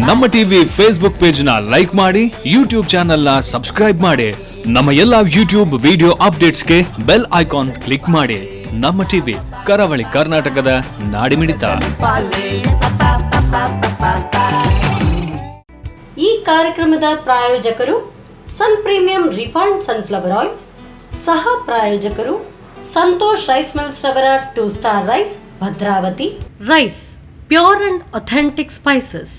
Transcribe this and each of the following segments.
ನಮ್ಮ TV Facebook page ನ like ಮಾಡಿ, ಯೂಟ್ಯೂಬ್ ಚಾನೆಲ್ ನ ಸಬ್ಸ್ಕ್ರೈಬ್ ಮಾಡಿ. ನಮ್ಮ ಎಲ್ಲಾ ಯೂಟ್ಯೂಬ್ ವಿಡಿಯೋ ಅಪ್ಡೇಟ್ಸ್ಗೆ ಬೆಲ್ ಐಕಾನ್ ಕ್ಲಿಕ್ ಮಾಡಿ. ನಮ್ಮ ಟಿವಿ ಕರಾವಳಿ ಕರ್ನಾಟಕದ ನಾಡಿಮಿಡಿತ. ಈ ಕಾರ್ಯಕ್ರಮದ ಪ್ರಾಯೋಜಕರು Sun premium refined sunflower oil, ಸಹ ಪ್ರಾಯೋಜಕರು ಸಂತೋಷ್ ರೈಸ್ ಮಿಲ್ಸ್ ರವರ 2 star rice, Bhadravati rice, pure and authentic spices,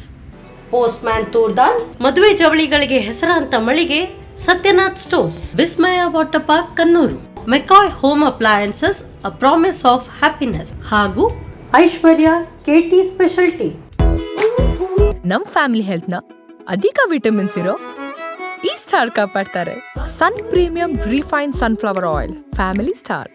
postman toor dal, ಮದುವೆ ಜವಳಿಗಳಿಗೆ ಹೆಸರಾಂತ ಮಳಿಗೆ Satyanath stores, Vismaya water park Kannur, McCoy home appliances a promise of happiness ಹಾಗೂ ಐಶ್ವರ್ಯ ಕೆಟಿ ಸ್ಪೆಷಾಲಿಟಿ. ನಮ್ ಫ್ಯಾಮಿಲಿ ಹೆಲ್ತ್ ನ ಅಧಿಕ ವಿಟಮಿನ್ಸ್ ಇರೋ ಈ ಸ್ಟಾರ್ ಕಾಪಾಡ್ತಾರೆ. Sun premium refined sunflower oil, family star.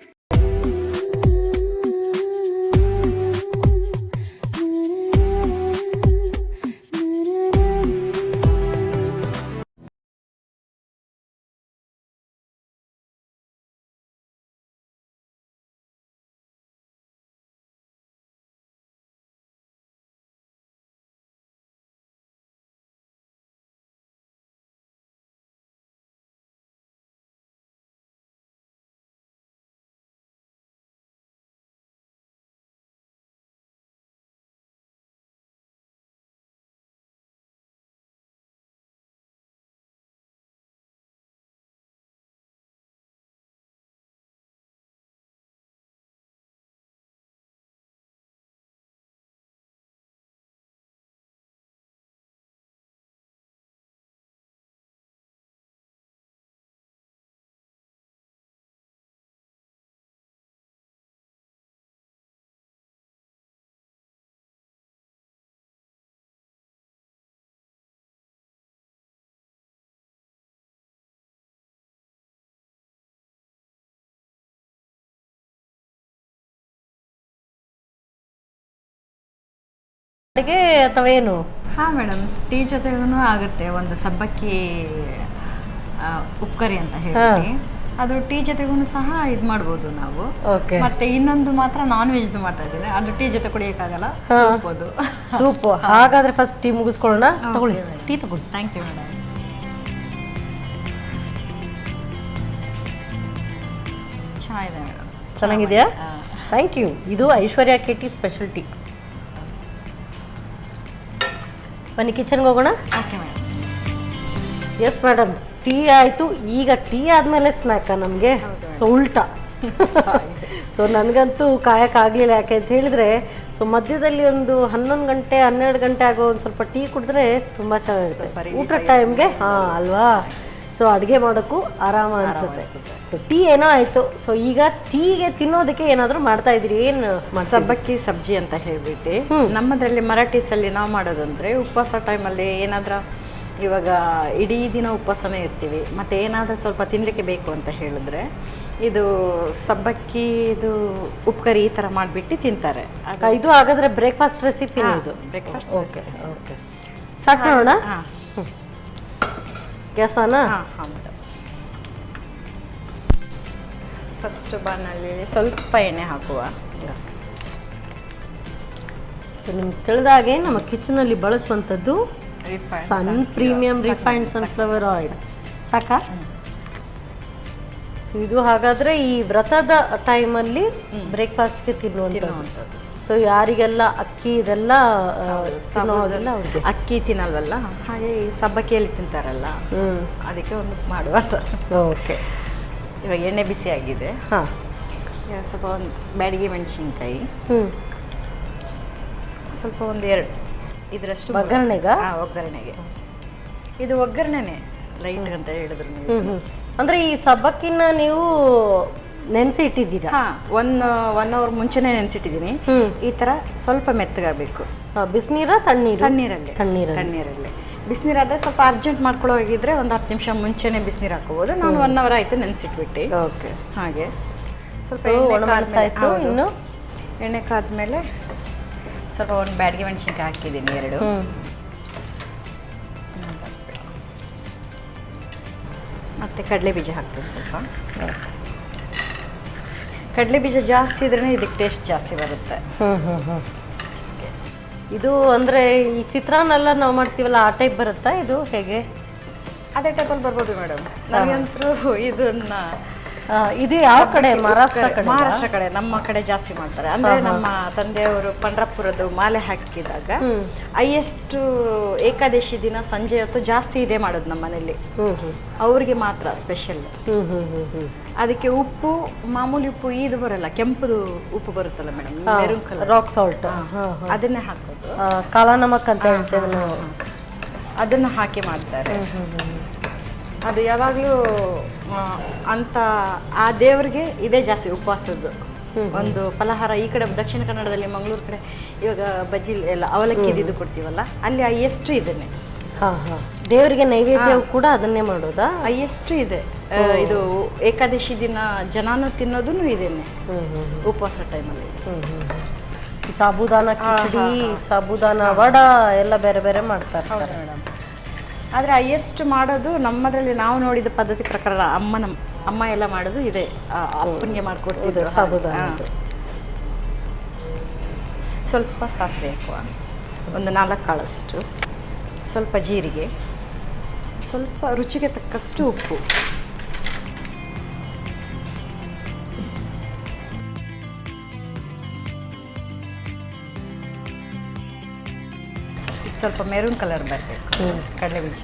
ಅಥವಾ ಏನು? ಹಾಂ ಮೇಡಮ್, ಟೀ ಜೊತೆಗೂ ಆಗುತ್ತೆ. ಒಂದು ಸಬ್ಬಕ್ಕಿ ಉಪ್ಕರಿ ಅಂತ ಹೇಳಿ, ಅದು ಟೀ ಜೊತೆಗೂ ಸಹ ಇದು ಮಾಡ್ಬೋದು ನಾವು. ಮತ್ತೆ ಇನ್ನೊಂದು ಮಾತ್ರ ನಾನ್ ವೆಜ್ದು ಮಾಡ್ತಾ ಇದ್ದೀನಿ, ಅದು ಟೀ ಜೊತೆ ಕುಡಿಯೋಕ್ಕಾಗಲ್ಲ, ಅದು ಸೂಪು. ಹಾಗಾದ್ರೆ ಫಸ್ಟ್ ಟೀ ಮುಗಿಸ್ಕೊಳ್ಳೋಣ. ತಗೊಳ್ಳಿ, ಟೀ ತಗೊಳ್ಳಿ. Thank you madam. ಚೆನ್ನಾಗಿದೆ ಮೇಡಮ್. ಚೆನ್ನಾಗಿದೆಯಾ? Thank you. ಇದು ಐಶ್ವರ್ಯ ಕೆಟಿ ಸ್ಪೆಷಾಲಿಟಿ. ಬನ್ನಿ ಕಿಚನ್ಗೆ ಹೋಗೋಣ. Okay madam. Yes madam, tea ಆಯಿತು. ಈಗ ಟೀ ಆದಮೇಲೆ ಸ್ನ್ಯಾಕ ನಮಗೆ. ಸೊ ಉಲ್ಟಾ. ಸೊ ನನಗಂತೂ ಕಾಯಕ್ಕಾಗಲಿಲ್ಲ. ಯಾಕೆ ಅಂತ ಹೇಳಿದರೆ, ಸೊ ಮಧ್ಯದಲ್ಲಿ ಒಂದು 11 ಗಂಟೆ 12 ಗಂಟೆ ಆಗೋ ಒಂದು ಸ್ವಲ್ಪ ಟೀ ಕುಡಿದ್ರೆ ತುಂಬ ಚೆನ್ನಾಗಿರುತ್ತೆ ಊಟ ಟೈಮ್ಗೆ. ಹಾಂ ಅಲ್ವಾ? ಸೊ ಅಡುಗೆ ಮಾಡೋಕ್ಕೂ ಆರಾಮ ಅನಿಸುತ್ತೆ. ಸೊ ಟೀ ಏನೋ ಆಯಿತು. ಸೊ ಈಗ ಟೀಗೆ ತಿನ್ನೋದಕ್ಕೆ ಏನಾದರೂ ಮಾಡ್ತಾ ಇದ್ದೀರಿ? ಏನು? ಸಬ್ಬಕ್ಕಿ ಸಬ್ಜಿ ಅಂತ ಹೇಳಿಬಿಟ್ಟು ನಮ್ಮದ್ರಲ್ಲಿ ಮರಾಠೀಸಲ್ಲಿ ನಾವು ಮಾಡೋದಂದರೆ, ಉಪವಾಸ ಟೈಮಲ್ಲಿ ಏನಾದರೂ, ಇವಾಗ ಇಡೀ ದಿನ ಉಪವಾಸನೇ ಇರ್ತೀವಿ, ಮತ್ತು ಏನಾದರೂ ಸ್ವಲ್ಪ ತಿನ್ನಲಿಕ್ಕೆ ಬೇಕು ಅಂತ ಹೇಳಿದ್ರೆ ಇದು ಸಬ್ಬಕ್ಕಿ ಇದು ಉಪ್ಕರಿ ಈ ಥರ ಮಾಡಿಬಿಟ್ಟು ತಿಂತಾರೆ. ಇದು ಹಾಗಾದರೆ ಬ್ರೇಕ್ಫಾಸ್ಟ್ ರೆಸಿಪಿ? ಇದು ಬ್ರೇಕ್ಫಾಸ್ಟ್. ಓಕೆ ಓಕೆ, ಸ್ಟಾರ್ಟ್ ಮಾಡೋಣ. ಹಾಂ, ಗ್ಯಾಸ್ ಆನ್? ಹಾಂ ಮೇಡಮ್. ಫಸ್ಟ್ ಬಾಣಲ್ಲಿ ಸ್ವಲ್ಪ ಎಣ್ಣೆ ಹಾಕುವ. ಸೊ ನಿಮ್ಗೆ ತಿಳಿದಾಗೆ ನಮ್ಮ ಕಿಚನಲ್ಲಿ ಬಳಸುವಂಥದ್ದು ಸನ್ ಪ್ರೀಮಿಯಂ ರಿಫೈನ್ಡ್ ಸನ್ಫ್ಲವರ್ ಆಯಿಲ್. ಸಾಕಾ? ಸೊ ಇದು ಹಾಗಾದರೆ ಈ ವ್ರತದ ಟೈಮಲ್ಲಿ ಬ್ರೇಕ್ಫಾಸ್ಟ್ಗೆ ತಿನ್ನುವಂಥದ್ದು. ಸೊ ಯಾರಿಗೆಲ್ಲ ಅಕ್ಕಿ ಇದೆಲ್ಲ ತಿನ್ನೋದಿಲ್ಲ ಅವ್ರಿಗೆ, ಅಕ್ಕಿ ತಿನ್ನಲ್ವಲ್ಲ, ಹಾಗೆ ಈ ಸಬ್ಬಕ್ಕಿಯಲ್ಲಿ ತಿಂತಾರಲ್ಲ, ಅದಕ್ಕೆ ಒಂದು ಮಾಡುವ. ಓಕೆ, ಇವಾಗ ಎಣ್ಣೆ ಬಿಸಿ ಆಗಿದೆ. ಹಾಂ, ಸ್ವಲ್ಪ ಒಂದು ಬ್ಯಾಡಗಿ ಮೆಣಸಿನ್ಕಾಯಿ, ಸ್ವಲ್ಪ ಒಂದು 2 ಇದರಷ್ಟು ಒಗ್ಗರಣೆಗೆ. ಒಗ್ಗರಣೆಗೆ ಇದು ಒಗ್ಗರಣೆನೇ ಲೈಟ್ ಅಂತ ಹೇಳಿದ್ರು ನೀವು. ಅಂದರೆ ಈ ಸಬ್ಬಕ್ಕಿನ ನೀವು ನೆನೆಸಿ ಇಟ್ಟಿದ್ದೀರಾ? ಹಾಂ, 1 ಅವರ್ ಮುಂಚೆನೇ ನೆನೆಸಿಟ್ಟಿದ್ದೀನಿ. ಈ ಥರ ಸ್ವಲ್ಪ ಮೆತ್ತಗಾಗಬೇಕು. ಬಿಸಿನೀರ ತಣ್ಣೀರು? ತಣ್ಣೀರಲ್ಲಿ. ಬಿಸಿನೀರಾದರೆ ಸ್ವಲ್ಪ ಅರ್ಜೆಂಟ್ ಮಾಡ್ಕೊಳ್ಳೋ ಹೋಗಿದ್ರೆ ಒಂದು 10 ನಿಮಿಷ ಮುಂಚೆನೇ ಬಿಸಿನೀರು ಹಾಕೋಬೋದು. ನಾನು 1 ಅವರ್ ಆಯಿತು ನೆನೆಸಿಟ್ಬಿಟ್ಟು. ಓಕೆ, ಹಾಗೆ ಸ್ವಲ್ಪ ಆಯಿತು. ಇನ್ನು ಎಣ್ಣೆ ಕಾದ್ಮೇಲೆ ಸ್ವಲ್ಪ ಒಂದು ಬ್ಯಾಡಗಿ ಮೆಣಸಿನ್ಕಾಯಿ ಹಾಕಿದ್ದೀನಿ, 2. ಮತ್ತು ಕಡಲೆ ಬೀಜ ಹಾಕ್ತೀನಿ ಸ್ವಲ್ಪ. ಕಡಲೆ ಬೀಜ ಜಾಸ್ತಿ ಇದ್ರೇ ಇದಕ್ಕೆ ಟೇಸ್ಟ್ ಜಾಸ್ತಿ ಬರುತ್ತೆ. ಇದು ಅಂದರೆ ಈ ಚಿತ್ರಾನ್ನೆಲ್ಲ ನಾವು ಮಾಡ್ತೀವಲ್ಲ ಆ ಟೈಪ್ ಬರುತ್ತಾ ಇದು ಹೇಗೆ? ಅದೇ ಟೈಪಲ್ಲಿ ಬರ್ಬೋದು ಮೇಡಮ್. ನನಗಂತೂ ಇದನ್ನ ಇದು ಯಾವ ಕಡೆ? ಮಹಾರಾಷ್ಟ್ರ ಕಡೆ ನಮ್ಮ ಕಡೆ ಜಾಸ್ತಿ ಮಾಡ್ತಾರೆ. ಅಂದ್ರೆ ನಮ್ಮ ತಂದೆಯವರು ಪಂಡ್ರಾಪುರದ್ದು ಮಾಲೆ ಹಾಕಿದಾಗ ಹೈಯೆಸ್ಟ್ ಏಕಾದಶಿ ದಿನ ಸಂಜೆ ಹೊತ್ತು ಜಾಸ್ತಿ ಇದೆ ಮಾಡೋದು ನಮ್ಮ ಮನೇಲಿ. ಅವ್ರಿಗೆ ಮಾತ್ರ ಸ್ಪೆಷಲ್. ಅದಕ್ಕೆ ಉಪ್ಪು, ಮಾಮೂಲಿ ಉಪ್ಪು ಇದು ಬರಲ್ಲ, ಕೆಂಪುದು ಉಪ್ಪು ಬರುತ್ತಲ್ಲ madam, maroon colour rock salt, ಅದನ್ನೇ ಹಾಕೋದು. ಕಾಲಾ ನಮಕ್ ಅಂತ ಹೇಳ್ತೇವೆ ನಾವು. ಅದನ್ನ ಹಾಕಿ ಮಾಡ್ತಾರೆ. ಅದು ಯಾವಾಗಲೂ ಅಂತ ಆ ದೇವ್ರಿಗೆ ಇದೇ ಜಾಸ್ತಿ ಉಪವಾಸದ್ದು ಒಂದು ಫಲಹಾರ. ಈ ಕಡೆ ದಕ್ಷಿಣ ಕನ್ನಡದಲ್ಲಿ ಮಂಗಳೂರು ಕಡೆ ಇವಾಗ ಬಜ್ಜಿ ಎಲ್ಲ ಅವಲಕ್ಕಿ ಇದು ಕೊಡ್ತೀವಲ್ಲ, ಅಲ್ಲಿ ಹೈಯೆಸ್ಟ್ ಇದನ್ನೇ. ದೇವರಿಗೆ ನೈವೇದ್ಯ ಕೂಡ ಅದನ್ನೇ ಮಾಡೋದಾ? ಹೈಯೆಸ್ಟ್ ಇದೆ. ಇದು ಏಕಾದಶಿ ದಿನ ಜನಾನು ತಿನ್ನೋದು ಇದೇನೆ ಉಪವಾಸ ಟೈಮಲ್ಲಿ. ಸಾಬುದಾನ ಕಿಚಡಿ, ಸಾಬುದಾನ ವಡ ಎಲ್ಲ ಬೇರೆ ಬೇರೆ ಮಾಡ್ತಾರೆ ಮೇಡಮ್. ಆದರೆ ಹೈಯೆಸ್ಟ್ ಮಾಡೋದು ನಮ್ಮದ್ರಲ್ಲಿ ನಾವು ನೋಡಿದ ಪದ್ಧತಿ ಪ್ರಕಾರ ಅಮ್ಮ ಎಲ್ಲ ಮಾಡೋದು ಇದೆ. ಅಪ್ಪನಿಗೆ ಮಾಡಿಕೊಡ್ತಿದ್ರು ಸಾಬುದಾನ. ಸ್ವಲ್ಪ ಸಾಸಿವೆ ಹಾಕುವ, ಒಂದು 4 ಕಾಳಷ್ಟು, ಸ್ವಲ್ಪ ಜೀರಿಗೆ, ಸ್ವಲ್ಪ ರುಚಿಗೆ ತಕ್ಕಷ್ಟು ಉಪ್ಪು, ಸ್ವಲ್ಪ ಮೆರೂನ್ ಕಲರ್ ಬರಬೇಕು, ಕಡಲೆ ಬೀಜ,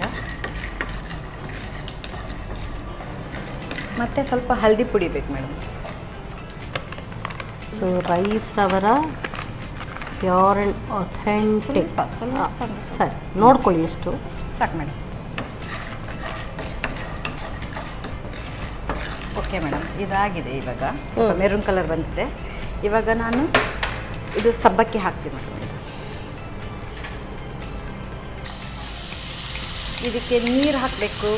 ಮತ್ತೆ ಸ್ವಲ್ಪ ಹಲ್ದಿ ಪುಡಿ ಬೇಕು ಮೇಡಮ್. ಸೊ ರೈಸ್ ರವರ ಪ್ಯೂರ್ ಆ್ಯಂಡ್ ಅಥೆಂಟಿಕ್. ಸರಿ, ನೋಡ್ಕೊಳ್ಳಿ ಎಷ್ಟು ಸಾಕು ಮೇಡಮ್. ಓಕೆ ಮೇಡಮ್, ಇದಾಗಿದೆ. ಇವಾಗ ಸ್ವಲ್ಪ ಮೆರೂನ್ ಕಲರ್ ಬಂದಿದೆ. ಇವಾಗ ನಾನು ಇದು ಸಬ್ಬಕ್ಕಿ ಹಾಕ್ತೀನಿ ಮೇಡಮ್. ಇದಕ್ಕೆ ನೀರು ಹಾಕಬೇಕು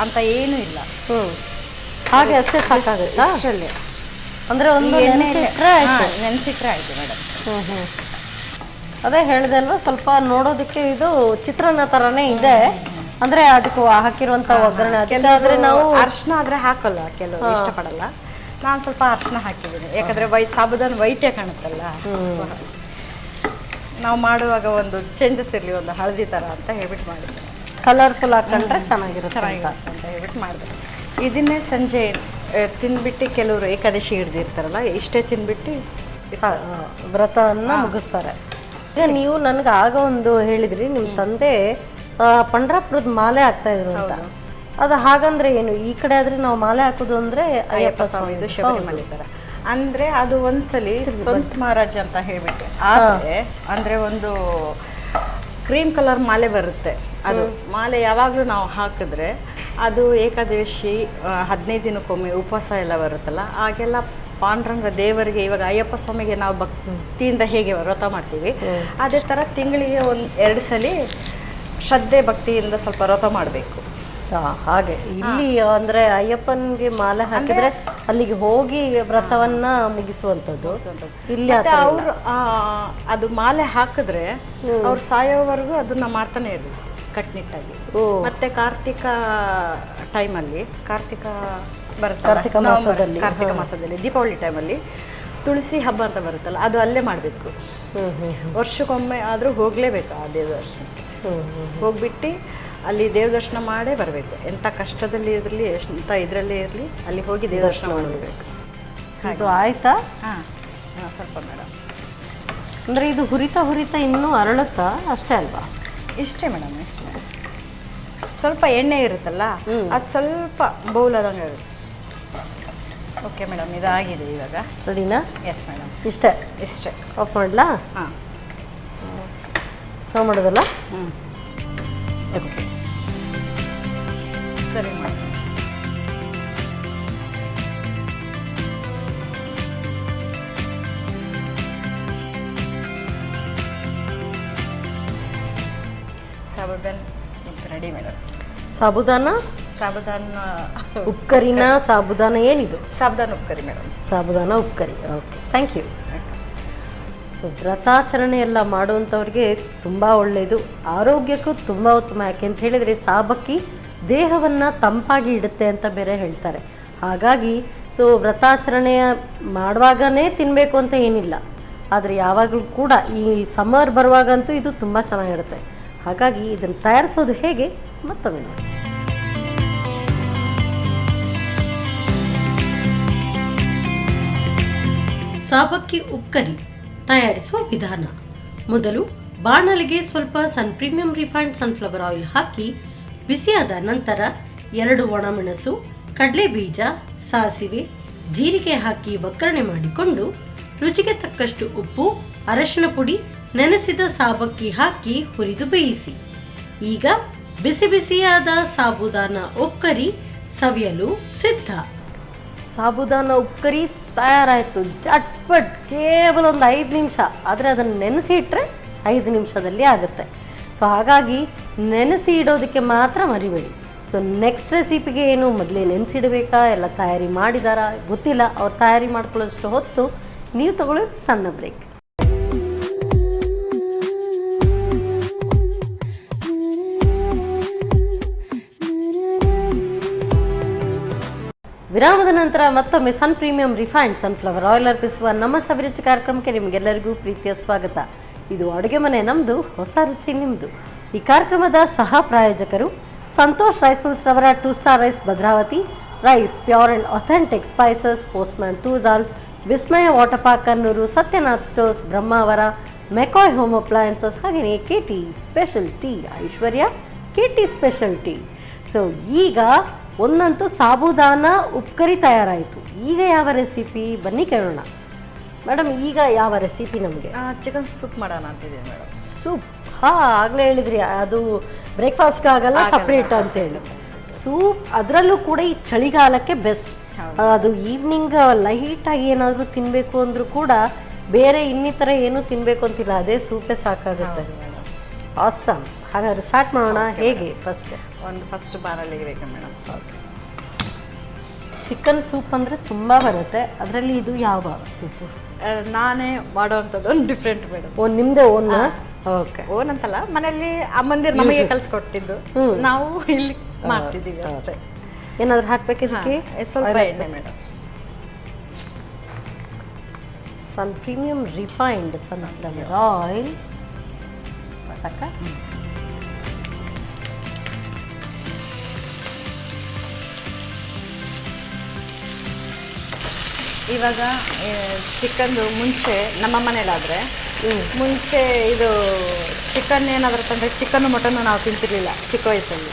ಅಂತ ಏನೂ ಇಲ್ಲ, ಹಾಗೆ ಅಷ್ಟೇ ಸಾಕಾಗುತ್ತಾ? ಅಷ್ಟರಲ್ಲೇ ಅಂದರೆ ಒಂದು ನೆನೆಸಿಟ್ರೆ ಆಯಿತು ಮೇಡಮ್. ಅದೇ ಹೇಳಿದೆ ಅಲ್ವಾ, ಸ್ವಲ್ಪ ನೋಡೋದಕ್ಕೆ ಇದು ಚಿತ್ರಾನ್ನ ಥರನೇ ಇದೆ. ಅಂದರೆ ಅದಕ್ಕೆ ಹಾಕಿರುವಂಥ ಒಗ್ಗರಣೆ ಅದಾದರೆ ನಾವು ಅರ್ಶಿನ ಆದರೆ ಹಾಕಲ್ಲ, ಕೆಲವರು ಇಷ್ಟಪಡಲ್ಲ. ನಾನು ಸ್ವಲ್ಪ ಅರ್ಶಿನ ಹಾಕಿದ್ದೀನಿ, ಯಾಕಂದರೆ ಸಾಬುದಾನ ವೈಟೇ ಕಾಣುತ್ತಲ್ಲ. ನಾವು ಮಾಡುವಾಗ ಒಂದು ಚೇಂಜಸ್ ಇರಲಿ, ಒಂದು ಹಳದಿ ಥರ ಅಂತ ಹೇಳ್ಬಿಟ್ಟು ಮಾಡಿದ್ದೆ. ಕಲರ್ಫುಲ್ ಹಾಕೊಂಡ್ರೆ ಚೆನ್ನಾಗಿರುತ್ತೆ ಅಂತ ಹೇಳ್ಬಿಟ್ಟು ಮಾಡಿದೆ. ಇದನ್ನೇ ಸಂಜೆ ತಿಂದ್ಬಿಟ್ಟು ಕೆಲವರು ಏಕಾದಶಿ ಹಿಡ್ದಿರ್ತಾರಲ್ಲ, ಇಷ್ಟೇ ತಿಂದ್ಬಿಟ್ಟು ವ್ರತವನ್ನು ಮುಗಿಸ್ತಾರೆ. ಈಗ ನೀವು ನನಗೆ ಆಗ ಒಂದು ಹೇಳಿದ್ರಿ, ನಿಮ್ಮ ತಂದೆ ಪಂಡ್ರಾಪುರದ ಮಾಲೆ ಹಾಕ್ತಾ ಇದ್ರು ಅಂತ. ಅದು ಹಾಗಂದ್ರೆ ಏನು? ಈ ಕಡೆ ಆದ್ರೆ ನಾವು ಮಾಲೆ ಹಾಕೋದು ಅಂದ್ರೆ ಅಯ್ಯಪ್ಪ ಸ್ವಾಮಿದು ಶಬರಿಮಲೆ ಥರ. ಅಂದರೆ ಅದು ಒಂದ್ಸಲಿ ಸಂತ ಮಹಾರಾಜ್ ಅಂತ ಹೇಳ್ಬಿಟ್ಟು ಆದರೆ ಅಂದರೆ ಒಂದು ಕ್ರೀಮ್ ಕಲರ್ ಮಾಲೆ ಬರುತ್ತೆ. ಅದು ಮಾಲೆ ಯಾವಾಗಲೂ ನಾವು ಹಾಕಿದ್ರೆ ಅದು ಏಕಾದಶಿ 15 ದಿನಕ್ಕೊಮ್ಮೆ ಉಪವಾಸ ಎಲ್ಲ ಬರುತ್ತಲ್ಲ, ಆಗೆಲ್ಲ ಪಾಂಡುರಂಗ ದೇವರಿಗೆ, ಇವಾಗ ಅಯ್ಯಪ್ಪ ಸ್ವಾಮಿಗೆ ನಾವು ಭಕ್ತಿಯಿಂದ ಹೇಗೆ ವ್ರತ ಮಾಡ್ತೀವಿ, ಅದೇ ಥರ ತಿಂಗಳಿಗೆ 1-2 ಸಲ ಶ್ರದ್ಧೆ ಭಕ್ತಿಯಿಂದ ಸ್ವಲ್ಪ ವ್ರತ ಮಾಡಬೇಕು. ಹಾಗೆ ಇಲ್ಲಿ ಅಂದ್ರೆ ಅಯ್ಯಪ್ಪನ್ಗೆ ಮಾಲೆ ಹಾಕಿದ್ರೆ ಅಲ್ಲಿಗೆ ಹೋಗಿ ವ್ರತವನ್ನ ಮುಗಿಸುವಂಥದ್ದು. ಇಲ್ಲಿ ಅವರು ಅದು ಮಾಲೆ ಹಾಕಿದ್ರೆ ಅವ್ರು ಸಾಯೋವರೆಗೂ ಅದನ್ನ ಮಾಡ್ತಾನೆ ಇರಲಿ ಕಟ್ನಿಟ್ಟಾಗಿ. ಮತ್ತೆ ಕಾರ್ತಿಕ ಟೈಮಲ್ಲಿ, ಕಾರ್ತಿಕ ಮಾಸದಲ್ಲಿ ದೀಪಾವಳಿ ಟೈಮಲ್ಲಿ ತುಳಸಿ ಹಬ್ಬ ಅಂತ ಬರುತ್ತಲ್ಲ, ಅದು ಅಲ್ಲೇ ಮಾಡಬೇಕು. ವರ್ಷಕ್ಕೊಮ್ಮೆ ಆದರೂ ಹೋಗಲೇಬೇಕು ಆ ದೇವದರ್ಶನಕ್ಕೆ. ಹೋಗ್ಬಿಟ್ಟು ಅಲ್ಲಿ ದೇವದರ್ಶನ ಮಾಡೇ ಬರಬೇಕು. ಎಂಥ ಕಷ್ಟದಲ್ಲಿ ಇರಲಿ, ಎಂಥ ಇದರಲ್ಲೇ ಇರಲಿ, ಅಲ್ಲಿ ಹೋಗಿ ದೇವದರ್ಶನ ಮಾಡಬೇಕು. ಇದು ಆಯ್ತಾ? ಹಾಂ, ಸ್ವಲ್ಪ ಮೇಡಮ್. ಅಂದರೆ ಇದು ಹುರಿತಾ ಇನ್ನೂ ಅರಳುತ್ತಾ ಅಷ್ಟೇ ಅಲ್ವಾ? ಇಷ್ಟೇ ಮೇಡಮ್, ಇಷ್ಟೇ. ಸ್ವಲ್ಪ ಎಣ್ಣೆ ಇರುತ್ತಲ್ಲ, ಅದು ಸ್ವಲ್ಪ ಬೌಲಾದಂಗೆ ಇರುತ್ತೆ. ಓಕೆ ಮೇಡಮ್, ಇದಾಗಿದೆ ಇವಾಗ. ರೆಡಿನಾ? ಎಸ್ ಮೇಡಮ್, ಇಷ್ಟೇ ಇಷ್ಟೇ. ಆಫ್ ಮಾಡಲಾ? ಹಾಂ, ಸರ್ವ್ ಮಾಡೋದಲ್ಲ? ಓಕೆ, ಸರಿ madam. Sabudana ready madam. Sabudana ಉಪ್ಕರಿನ ಸಾಬುದಾನ ಏನಿದು? ಸಾಬುದಾನ ಉಪ್ಕರಿ ಮೇಡಮ್. ಸಾಬುದಾನ ಉಪ್ಕರಿ. Okay, thank you. ಸೊ ವ್ರತಾಚರಣೆ ಎಲ್ಲ ಮಾಡುವಂಥವ್ರಿಗೆ ತುಂಬ ಒಳ್ಳೆಯದು, ಆರೋಗ್ಯಕ್ಕೂ ತುಂಬ ಉತ್ತಮ. ಯಾಕೆ ಅಂತ ಹೇಳಿದರೆ ಸಾಬಕ್ಕಿ ದೇಹವನ್ನು ತಂಪಾಗಿ ಇಡುತ್ತೆ ಅಂತ ಬೇರೆ ಹೇಳ್ತಾರೆ. ಹಾಗಾಗಿ ಸೊ ವ್ರತಾಚರಣೆಯ ಮಾಡುವಾಗನೇ ತಿನ್ನಬೇಕು ಅಂತ ಏನಿಲ್ಲ, ಆದರೆ ಯಾವಾಗಲೂ ಕೂಡ ಈ ಸಮ್ಮರ್ ಬರುವಾಗಂತೂ ಇದು ತುಂಬ ಚೆನ್ನಾಗಿರುತ್ತೆ. ಹಾಗಾಗಿ ಇದನ್ನು ತಯಾರಿಸೋದು ಹೇಗೆ ಮತ್ತೊಮ್ಮೆ ನೋಡಿ. ಸಾಬಕ್ಕಿ ಉಪ್ಕರಿ ತಯಾರಿಸುವ ವಿಧಾನ. ಮೊದಲು ಬಾಣಲೆಗೆ ಸ್ವಲ್ಪ ಸನ್ ಪ್ರೀಮಿಯಂ ರಿಫೈನ್ಡ್ ಸನ್ಫ್ಲವರ್ ಆಯಿಲ್ ಹಾಕಿ ಬಿಸಿಯಾದ ನಂತರ 2 ಒಣಮೆಣಸು, ಕಡಲೆ ಬೀಜ, ಸಾಸಿವೆ, ಜೀರಿಗೆ ಹಾಕಿ ಒಗ್ಗರಣೆ ಮಾಡಿಕೊಂಡು ರುಚಿಗೆ ತಕ್ಕಷ್ಟು ಉಪ್ಪು, ಅರಶಿನ ಪುಡಿ, ನೆನೆಸಿದ ಸಾಬಕ್ಕಿ ಹಾಕಿ ಹುರಿದು ಬೇಯಿಸಿ. ಈಗ ಬಿಸಿ ಬಿಸಿಯಾದ ಸಾಬುದಾನ ಉಪ್ಕರಿ ಸವಿಯಲು ಸಿದ್ಧ. ಸಾಬುದಾನ ಉಪ್ಕರಿ ತಯಾರಾಯಿತು. ಚಟ್ಪಟ್, ಕೇವಲ ಒಂದು 5 ನಿಮಿಷ. ಆದರೆ ಅದನ್ನು ನೆನೆಸಿ ಇಟ್ಟರೆ 5 ನಿಮಿಷದಲ್ಲಿ ಆಗುತ್ತೆ. ಸೊ ಹಾಗಾಗಿ ನೆನೆಸಿ ಇಡೋದಕ್ಕೆ ಮಾತ್ರ ಮರಿಬೇಡಿ. ಸೊ ನೆಕ್ಸ್ಟ್ ರೆಸಿಪಿಗೆ ಏನು ಮೊದಲೇ ನೆನೆಸಿಡಬೇಕಾ, ಎಲ್ಲ ತಯಾರಿ ಮಾಡಿದಾರಾ ಗೊತ್ತಿಲ್ಲ. ಅವ್ರು ತಯಾರಿ ಮಾಡ್ಕೊಳ್ಳೋಷ್ಟು ಹೊತ್ತು ನೀವು ತಗೊಳ್ಳೋದು ಸಣ್ಣ ಬ್ರೇಕ್. ವಿರಾಮದ ನಂತರ ಮತ್ತೊಮ್ಮೆ ಸನ್ ಪ್ರೀಮಿಯಂ ರಿಫೈನ್ಡ್ ಸನ್ಫ್ಲವರ್ ಆಯಿಲ್ ಅರ್ಪಿಸುವ ನಮ್ಮ ಸವಿರುಚಿ ಕಾರ್ಯಕ್ರಮಕ್ಕೆ ನಿಮಗೆಲ್ಲರಿಗೂ ಪ್ರೀತಿಯ ಸ್ವಾಗತ. ಇದು ಅಡುಗೆ ಮನೆ ನಮ್ಮದು, ಹೊಸ ರುಚಿ ನಿಮ್ಮದು. ಈ ಕಾರ್ಯಕ್ರಮದ ಸಹ ಪ್ರಾಯೋಜಕರು ಸಂತೋಷ್ ರೈಸ್ ಮಿಲ್ಸ್ ರವರ 2 star rice Bhadravati, rice pure and authentic spices, postman toor dal, Vismaya water park Kannur, Satyanath stores Brahmavar, McCoy home appliances, ಹಾಗೆಯೇ KT special tea, Aishwarya KT special tea. So ಈಗ ಒಂದಂತೂ ಸಾಬುದಾನ ಉಪ್ಕರಿ ತಯಾರಾಯಿತು. ಈಗ ಯಾವ ರೆಸಿಪಿ ಬನ್ನಿ ಕೇಳೋಣ. ಮೇಡಮ್, ಈಗ ಯಾವ ರೆಸಿಪಿ ನಮಗೆ? ಚಿಕನ್ ಸೂಪ್ ಮಾಡೋಣ ಅಂತಿದ್ದೀನಿ ಮೇಡಮ್. ಸೂಪ್? ಆಗಲೇ ಹೇಳಿದ್ರಿ ಅದು ಬ್ರೇಕ್ಫಾಸ್ಟ್ಗೆ ಆಗಲ್ಲ, ಸಪ್ರೇಟ್ ಅಂತೇಳಿ. ಸೂಪ್, ಅದರಲ್ಲೂ ಕೂಡ ಈ ಚಳಿಗಾಲಕ್ಕೆ ಬೆಸ್ಟ್. ಅದು ಈವ್ನಿಂಗ್ ಲೈಟಾಗಿ ಏನಾದರೂ ತಿನ್ನಬೇಕು ಅಂದರೂ ಕೂಡ ಬೇರೆ ಇನ್ನಿತರ ಏನೂ ತಿನ್ನಬೇಕು ಅಂತಿಲ್ಲ, ಅದೇ ಸೂಪೇ ಸಾಕಾಗುತ್ತೆ. ಆಸಮ್. ಹಾಗಾದ್ರೆ ಸ್ಟಾರ್ಟ್ ಮಾಡೋಣ. ಹೇಗೆ? ಫಸ್ಟ್ ಬಾಣಲೆಗೆ ಬೇಕು ಮೇಡಮ್. ಚಿಕನ್ ಸೂಪ್ ಅಂದರೆ ತುಂಬ ಬರುತ್ತೆ. ಅದರಲ್ಲಿ ಇದು ಯಾವ ಸೂಪು? ನಾನೇ ಮಾಡೋವಂಥದ್ದು ಒಂದು ಡಿಫ್ರೆಂಟ್ ಮೇಡಮ್. ನಿಮ್ಮದೇ ಓನ್? ಓಕೆ. ಓನ್ ಅಂತಲ್ಲ, ಮನೆಯಲ್ಲಿ ಅಮ್ಮಂದಿರು ನಮಗೆ ಕಲಿಸ್ಕೊಟ್ಟಿದ್ದು, ನಾವು ಇಲ್ಲಿ ಮಾಡ್ತಿದ್ದೀವಿ ಅಷ್ಟೇ. ಏನಾದರೂ ಹಾಕ್ಬೇಕಿದ್ದಕ್ಕೆ? ಸ್ವಲ್ಪ ಎಣ್ಣೆ ಮೇಡಮ್. ಸನ್ ಪ್ರೀಮಿಯಂ ರಿಫೈನ್ಡ್ ಸನ್ಫ್ಲವರ್ ಆಯಿಲ್ ಸಾಕ? ಇವಾಗ ಚಿಕನ್ದು ಮುಂಚೆ ನಮ್ಮ ಮನೇಲಾದರೆ ಮುಂಚೆ ಇದು ಚಿಕನ್ ಏನಾದರೂ ತಂದರೆ ಚಿಕನ್ನು ಮಟನ್ನು ನಾವು ತಿಂತಿರ್ಲಿಲ್ಲ ಚಿಕ್ಕ ವಯಸ್ಸಲ್ಲಿ.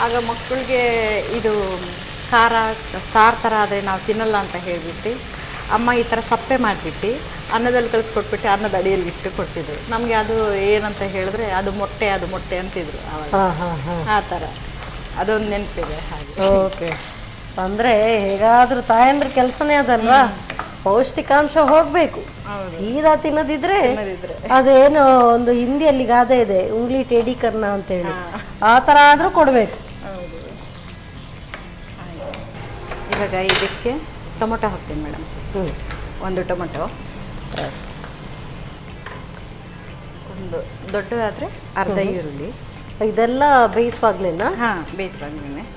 ಆಗ ಮಕ್ಕಳಿಗೆ ಇದು ಖಾರ ಸಾರು ಥರ ಆದರೆ ನಾವು ತಿನ್ನಲ್ಲ ಅಂತ ಹೇಳಿಬಿಟ್ಟು ಅಮ್ಮ ಈ ಥರ ಸಪ್ಪೆ ಮಾಡಿಬಿಟ್ಟು ಅನ್ನದಲ್ಲಿ ಕಲಿಸ್ಕೊಟ್ಬಿಟ್ಟು ಅನ್ನದ ಅಡಿಯಲ್ಲಿ ಇಟ್ಟು ಕೊಡ್ತಿದ್ರು ನಮಗೆ. ಅದು ಏನಂತ ಹೇಳಿದ್ರೆ ಅದು ಮೊಟ್ಟೆ ಅಂತಿದ್ರು ಆವಾಗ. ಆ ಥರ ಅದೊಂದು ನೆನಪಿದೆ ಹಾಗೆ. ಓಕೆ. ಅಂದರೆ ಹೇಗಾದರೂ ತಾಯಂದ್ರ ಕೆಲಸನೇ ಅದಲ್ವಾ, ಪೌಷ್ಟಿಕಾಂಶ ಹೋಗಬೇಕು. ಸೀದಾ ತಿನ್ನದಿದ್ರೆ ಅದೇನು ಒಂದು ಹಿಂದಿಯಲ್ಲಿ ಗಾದೆ ಇದೆ, ಉಂಗ್ಲಿ ಟೇಡಿ ಕರ್ನ ಅಂತೇಳಿ, ಆ ಥರ ಆದರೂ ಕೊಡಬೇಕು. ಇವಾಗ ಇದಕ್ಕೆ ಟೊಮೊಟೊ ಹಾಕ್ತೀನಿ ಮೇಡಮ್. ಒಂದು ಟೊಮೊಟೊ, ಒಂದು ದೊಡ್ಡದಾದರೆ ಅರ್ಧ ಈರುಳ್ಳಿ. ಇದೆಲ್ಲ ಬೇಯಿಸುವಾಗ್ಲೇನಾ? ಬೇಯಿಸುವಾಗ್ಲೇ.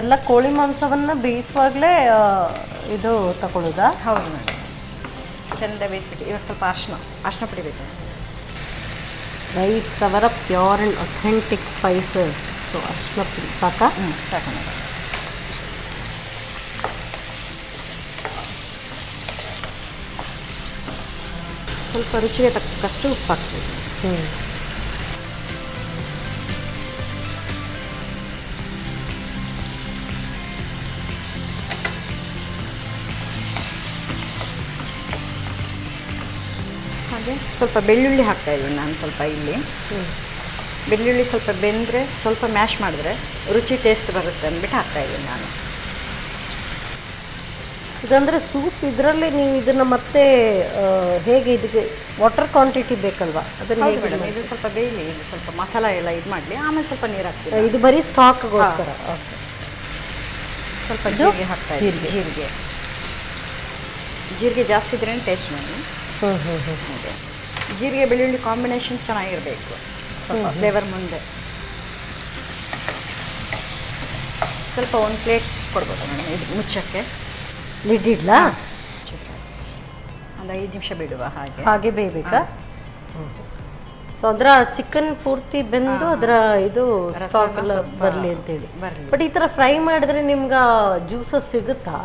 ಎಲ್ಲ ಕೋಳಿ ಮಾಂಸವನ್ನು ಬೇಯಿಸುವಾಗಲೇ ಇದು ತಗೊಳ್ಳೋದಾ? ಹೌದು ಮೇಡಮ್. ಚೆಂದ ಬೇಯಿಸ್ಬಿಟ್ಟು ಇವಾಗ ಸ್ವಲ್ಪ ಅರ್ಶಿನ ಪುಡಿ ಬೇಕು. ರೈಸ್ ರವರ pure and authentic spices. So ಅರ್ಶಿನ ಪುಡಿ ಸಾಕಾ? ಸಾಕು ಮೇಡಮ್. ಸ್ವಲ್ಪ ರುಚಿಗೆ ತಕ್ಕಷ್ಟು ಉಪ್ಪು ಹಾಕ್ಬೇಕು. ಹಾಗೆ ಸ್ವಲ್ಪ ಬೆಳ್ಳುಳ್ಳಿ ಹಾಕ್ತಾಯಿದ್ದೀನಿ ನಾನು. ಸ್ವಲ್ಪ ಇಲ್ಲಿ ಬೆಳ್ಳುಳ್ಳಿ ಸ್ವಲ್ಪ ಬೆಂದರೆ ಸ್ವಲ್ಪ ಮ್ಯಾಶ್ ಮಾಡಿದ್ರೆ ರುಚಿ ಟೇಸ್ಟ್ ಬರುತ್ತೆ ಅಂದ್ಬಿಟ್ಟು ಹಾಕ್ತಾಯಿದ್ದೀನಿ ನಾನು. ಇದಂದರೆ ಸೂಪ್, ಇದರಲ್ಲಿ ನೀವು ಇದನ್ನು ಮತ್ತೆ ಹೇಗೆ ಇದಕ್ಕೆ ವಾಟರ್ ಕ್ವಾಂಟಿಟಿ ಬೇಕಲ್ವಾ? ಅದನ್ನು ಹೇಗೆ ಮೇಡಮ್? ಇದು ಸ್ವಲ್ಪ ಬೇಯಲಿ, ಇದು ಸ್ವಲ್ಪ ಮಸಾಲ ಎಲ್ಲ ಇದು ಮಾಡಲಿ, ಆಮೇಲೆ ಸ್ವಲ್ಪ ನೀರು ಹಾಕ್ತೀವಿ. ಇದು ಬರೀ ಸ್ಟಾಕ್ಗೋಸ್ಕರ? ಓಕೆ. ಸ್ವಲ್ಪ ಜೀರಿಗೆ ಹಾಕ್ತಾಯಿದ್ದೀನಿ. ಜೀರಿಗೆ ಜಾಸ್ತಿ ಇದ್ರೇ ಟೇಸ್ಟ್ ಮಾಡಿ. ಹಾಗೆ ಜೀರಿಗೆ ಬೆಳ್ಳುಳ್ಳಿ ಕಾಂಬಿನೇಷನ್ ಚೆನ್ನಾಗಿರಬೇಕು, ಸ್ವಲ್ಪ ಫ್ಲೇವರ್ ಮುಂದೆ. ಸ್ವಲ್ಪ ಒಂದು ಪ್ಲೇಟ್ ಕೊಡ್ಬೋದು ಮೇಡಮ್ ಇದು ಮುಚ್ಚಕ್ಕೆ. ಲಿಡ್ ಇಡ್ಲಾ? ಒಂದು 5 ನಿಮಿಷ ಬಿಡುವ ಹಾಗೆ. ಹಾಗೆ ಬೇಯಬೇಕಾ? ಸೊ ಅದರ ಚಿಕನ್ ಪೂರ್ತಿ ಬೆಂದು ಅದರ ಇದು ಸ್ಟಾಕ್ ಎಲ್ಲ ಬರಲಿ ಅಂತೇಳಿ. ಬಟ್ ಈ ಥರ ಫ್ರೈ ಮಾಡಿದ್ರೆ ನಿಮ್ಗೆ ಜ್ಯೂಸಸ್ ಸಿಗುತ್ತಾ?